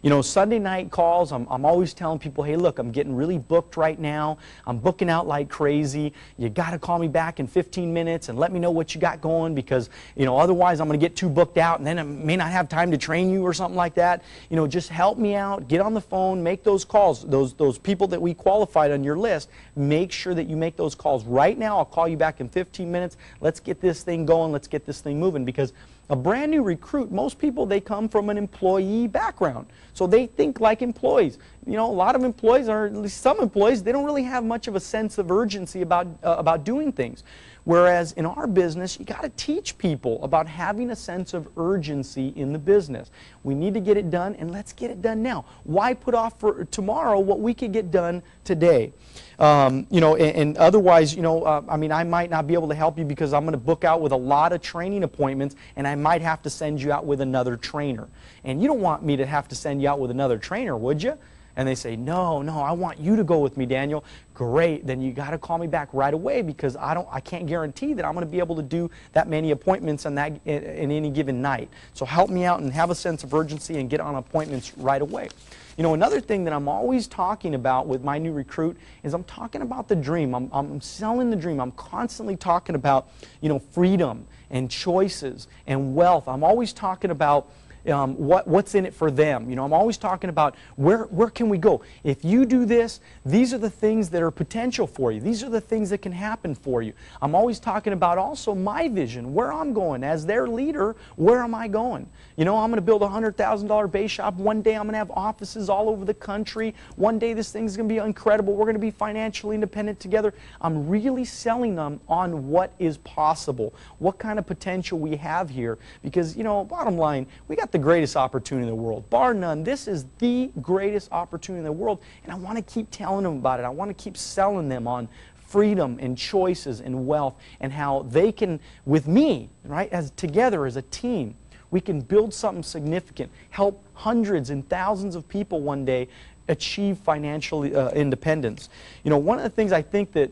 You know, Sunday night calls, I'm always telling people, hey, look, I'm getting really booked right now. I'm booking out like crazy. You got to call me back in 15 minutes and let me know what you got going, because, you know, otherwise I'm going to get too booked out and then I may not have time to train you or something like that. You know, just help me out. Get on the phone, make those calls. Those people that we qualified on your list, make sure that you make those calls right now. I'll call you back in 15 minutes. Let's get this thing going. Let's get this thing moving, because a brand new recruit, most people, they come from an employee background. So they think like employees. You know, a lot of employees, or at least some employees, they don't really have much of a sense of urgency about doing things. Whereas in our business, you got to teach people about having a sense of urgency in the business. We need to get it done, and let's get it done now. Why put off for tomorrow what we could get done today? You know, and otherwise, you know, I mean, I might not be able to help you because I'm going to book out with a lot of training appointments, and I might have to send you out with another trainer. And you don't want me to have to send you out with another trainer, would you? And they say, no, I want you to go with me, Daniel. Great, then you got to call me back right away, because I can't guarantee that I'm going to be able to do that many appointments in any given night. So help me out and have a sense of urgency and get on appointments right away. You know, another thing that I'm always talking about with my new recruit is I'm talking about the dream. I'm selling the dream. I'm constantly talking about, you know, freedom and choices and wealth. I'm always talking about what's in it for them. You know, I'm always talking about where can we go. If you do this, these are the things that are potential for you. These are the things that can happen for you. I'm always talking about also my vision, where I'm going. As their leader, where am I going? You know, I'm going to build a $100,000 base shop. One day I'm going to have offices all over the country. One day this thing's going to be incredible. We're going to be financially independent together. I'm really selling them on what is possible, what kind of potential we have here. Because, you know, bottom line, we got the greatest opportunity in the world. Bar none, this is the greatest opportunity in the world, and I want to keep telling them about it. I want to keep selling them on freedom and choices and wealth, and how they can, with me, right, as together as a team, we can build something significant, help hundreds and thousands of people one day achieve financial independence. You know, one of the things I think that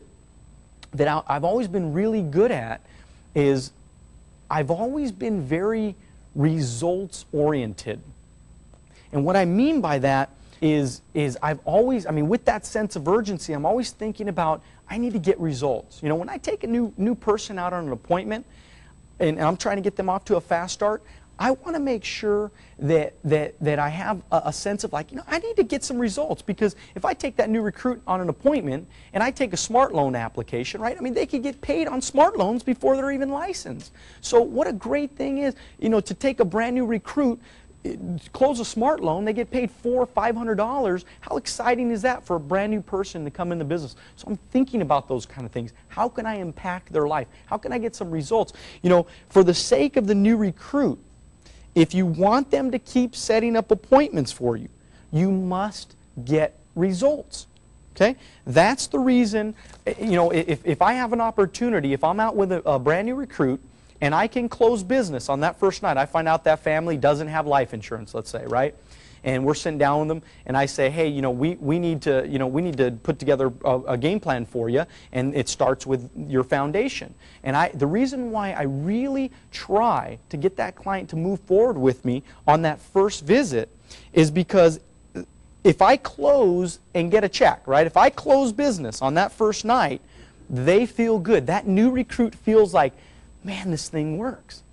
I've always been really good at is I've always been very results oriented. And what I mean by that is I've always, I mean, with that sense of urgency, I'm always thinking about, I need to get results. You know, when I take a new person out on an appointment and I'm trying to get them off to a fast start, I want to make sure that I have a sense of, like, you know, I need to get some results, because if I take that new recruit on an appointment and I take a smart loan application, right, I mean, they could get paid on smart loans before they're even licensed. So what a great thing is, you know, to take a brand new recruit, close a smart loan, they get paid $400 or $500. How exciting is that for a brand new person to come in the business? So I'm thinking about those kind of things. How can I impact their life? How can I get some results? You know, for the sake of the new recruit, if you want them to keep setting up appointments for you, you must get results. Okay? That's the reason, you know, if I have an opportunity, if I'm out with a brand new recruit and I can close business on that first night, I find out that family doesn't have life insurance, let's say, right? And we're sitting down with them, and I say, hey, you know, we need to put together a game plan for you, and it starts with your foundation. And the reason why I really try to get that client to move forward with me on that first visit is because if I close and get a check, right? If I close business on that first night, they feel good. That new recruit feels like, man, this thing works.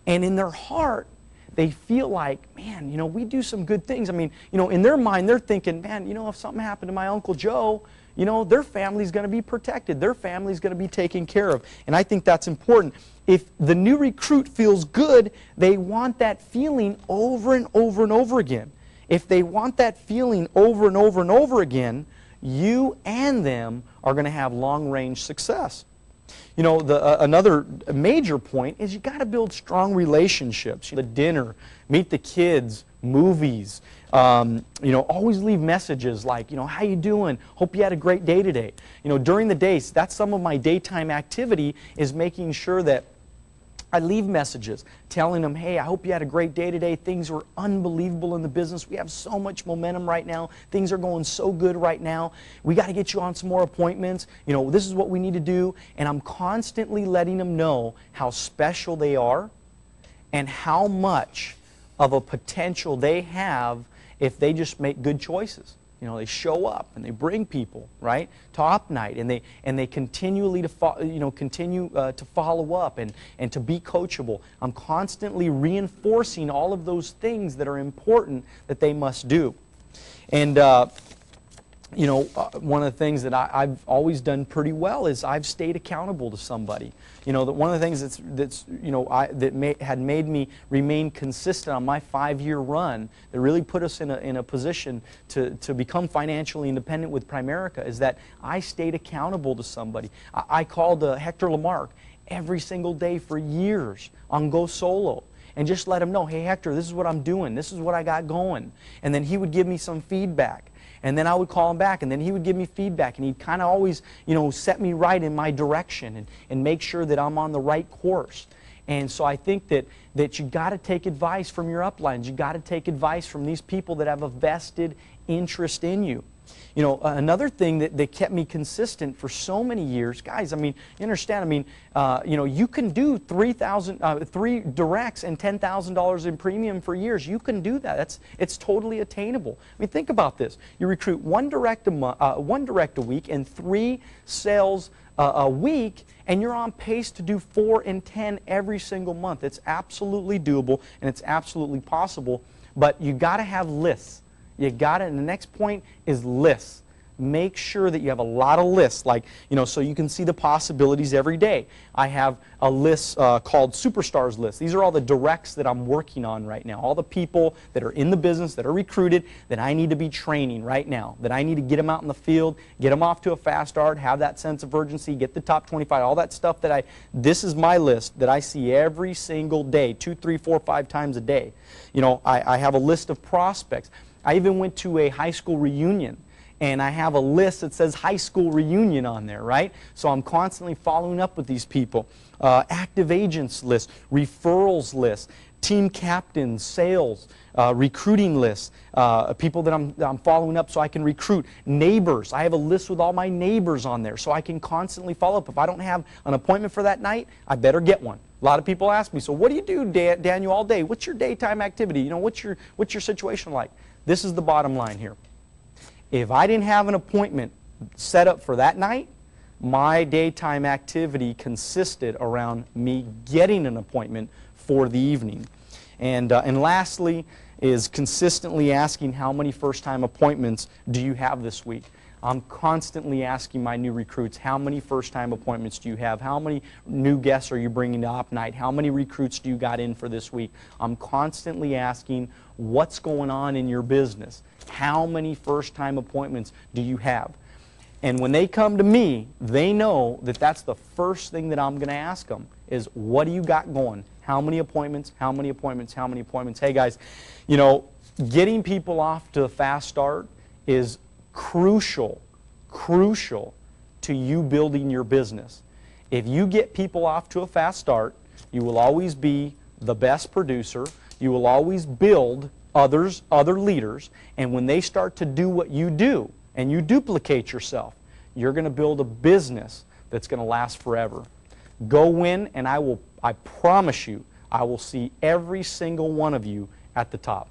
And in their heart, they feel like, man, you know, we do some good things. I mean, you know, in their mind, they're thinking, man, you know, if something happened to my Uncle Joe, you know, their family's going to be protected. Their family's going to be taken care of. And I think that's important. If the new recruit feels good, they want that feeling over and over and over again. If they want that feeling over and over and over again, you and them are going to have long-range success. You know, another major point is you got to build strong relationships. The dinner, meet the kids, movies. You know, always leave messages like, you know, how you doing? Hope you had a great day today. You know, during the day, that's some of my daytime activity, is making sure that I leave messages telling them, hey, I hope you had a great day today. Things were unbelievable in the business. We have so much momentum right now. Things are going so good right now. We got to get you on some more appointments. You know, this is what we need to do. And I'm constantly letting them know how special they are and how much of a potential they have if they just make good choices. You know, they show up and they bring people, right, to op night, and they continually continue to follow up and to be coachable. I'm constantly reinforcing all of those things that are important that they must do. And you know, one of the things that I've always done pretty well is I've stayed accountable to somebody. You know, that one of the things that's you know, had made me remain consistent on my 5-year run, that really put us in a position to become financially independent with Primerica, is that I stayed accountable to somebody. I called Hector Lamarck every single day for years on Go Solo, and just let him know, hey Hector, this is what I'm doing, this is what I got going. And then he would give me some feedback. And then I would call him back, and then he would give me feedback, and he'd kind of always, you know, set me right in my direction and make sure that I'm on the right course. And so I think that you got to take advice from your uplines. You got to take advice from these people that have a vested interest in you. You know, another thing that kept me consistent for so many years, guys, I mean, you understand, I mean, you know, you can do 3 directs and $10,000 in premium for years. You can do that. It's totally attainable. I mean, think about this. You recruit one direct a week and 3 sales a week, and you're on pace to do 4 and 10 every single month. It's absolutely doable, and it's absolutely possible, but you got to have lists. You got it. And the next point is lists. Make sure that you have a lot of lists, like, you know, so you can see the possibilities every day. I have a list called Superstars list. These are all the directs that I'm working on right now. All the people that are in the business, that are recruited, that I need to be training right now, that I need to get them out in the field, get them off to a fast start, have that sense of urgency, get the top 25, all that stuff this is my list that I see every single day, 2, 3, 4, 5 times a day. You know, I have a list of prospects. I even went to a high school reunion, and I have a list that says high school reunion on there, right? So I'm constantly following up with these people. Active agents list, referrals list, team captains, sales, recruiting lists, people that I'm following up so I can recruit. Neighbors, I have a list with all my neighbors on there so I can constantly follow up. If I don't have an appointment for that night, I better get one. A lot of people ask me, so what do you do, Daniel, all day? What's your daytime activity? You know, what's your situation like? This is the bottom line here. If I didn't have an appointment set up for that night, my daytime activity consisted around me getting an appointment for the evening. And lastly is consistently asking, how many first-time appointments do you have this week? I'm constantly asking my new recruits, how many first-time appointments do you have? How many new guests are you bringing to op night? How many recruits do you got in for this week? I'm constantly asking, what's going on in your business? How many first-time appointments do you have? And when they come to me, they know that that's the first thing that I'm going to ask them is, what do you got going? How many appointments? How many appointments? How many appointments? Hey, guys, you know, getting people off to a fast start is crucial to you building your business. If you get people off to a fast start, you will always be the best producer. You will always build other leaders, and when they start to do what you do and you duplicate yourself, you're going to build a business that's going to last forever. Go win, and I promise you, I will see every single one of you at the top.